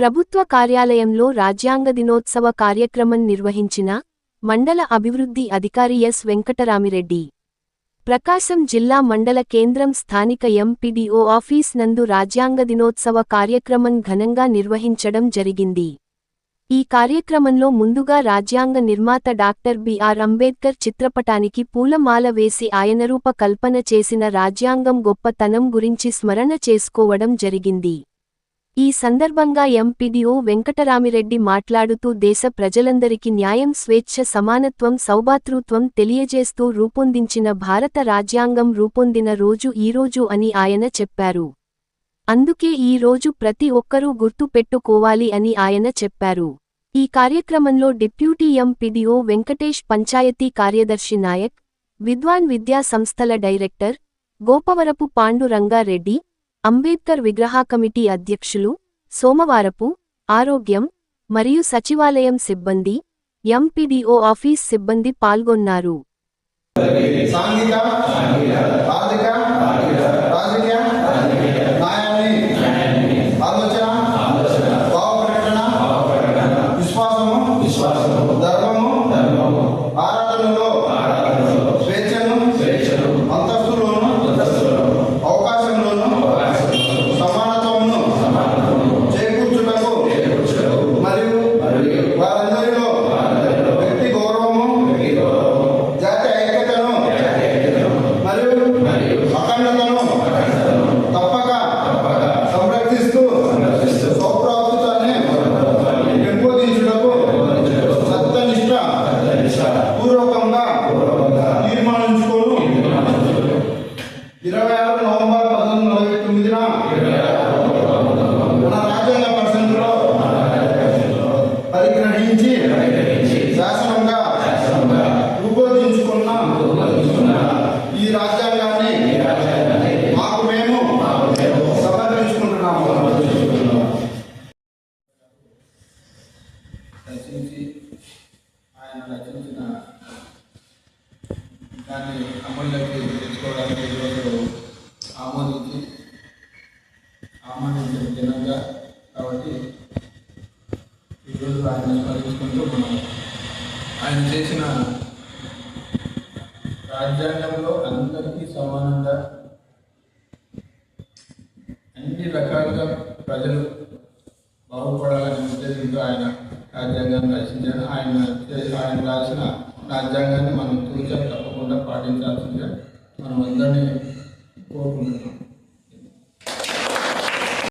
ప్రభుత్వ కార్యాలయంలో రాజ్యాంగ దినోత్సవ కార్యక్రమం నిర్వహించిన మండల అభివృద్ధి అధికారి ఎస్ వెంకటరామిరెడ్డి. ప్రకాశం జిల్లా మండల కేంద్రం స్థానిక ఎంపీడీఓ ఆఫీస్ నందు రాజ్యాంగ దినోత్సవ కార్యక్రమం ఘనంగా నిర్వహించడం జరిగింది. ఈ కార్యక్రమంలో ముందుగా రాజ్యాంగ నిర్మాత డాక్టర్ బిఆర్ అంబేద్కర్ చిత్రపటానికి పూలమాల వేసి ఆయన రూప కల్పన చేసిన రాజ్యాంగం గొప్పతనం గురించి స్మరణ చేసుకోవడం జరిగింది. ఈ సందర్భంగా ఎంపీడీఓ వెంకటరామిరెడ్డి మాట్లాడుతూ దేశ ప్రజలందరికీ న్యాయం, స్వేచ్ఛ, సమానత్వం, సౌభాతృత్వం తెలియజేస్తూ రూపొందించిన భారత రాజ్యాంగం రూపొందిన రోజు ఈరోజు అని ఆయన చెప్పారు. అందుకే ఈ రోజు ప్రతి ఒక్కరూ గుర్తు పెట్టుకోవాలి అని ఆయన చెప్పారు. ఈ కార్యక్రమంలో డిప్యూటీ ఎంపీడీఓ వెంకటేష్, పంచాయతీ కార్యదర్శి నాయక్, విద్వాన్ విద్యా సంస్థల డైరెక్టర్ గోపవరపు పాండు రంగారెడ్డి, అంబేద్కర్ విగ్రహ కమిటీ అధ్యక్షులు సోమవారపు, ఆరోగ్యం మరియు సచివాలయం సిబ్బంది, ఎంపీడీఓ ఆఫీస్ సిబ్బంది పాల్గొన్నారు. ఈ రాజ్యాంగాన్ని మాకు మేము సమర్పించుకుంటున్నాము. ఆయన రచించిన దాన్ని అమల్లోకి తెచ్చుకోవడానికి ఈరోజు ఆమోదించిన దినంగా కాబట్టి ఈరోజు ఆయన స్మరించుకుంటూ మనం ఆయన చేసిన రాజ్యాంగంలో అందరికీ సమానంగా అన్ని రకాలుగా ప్రజలు బాగుపడాలనే ఉద్దేశంతో ఆయన రాజ్యాంగాన్ని రచించారు. ఆయన రాసిన రాజ్యాంగాన్ని మనం తూచా తప్పకుండా పాటించాల్సిందిగా మనం అందరినీ కోరుకుంటున్నాం.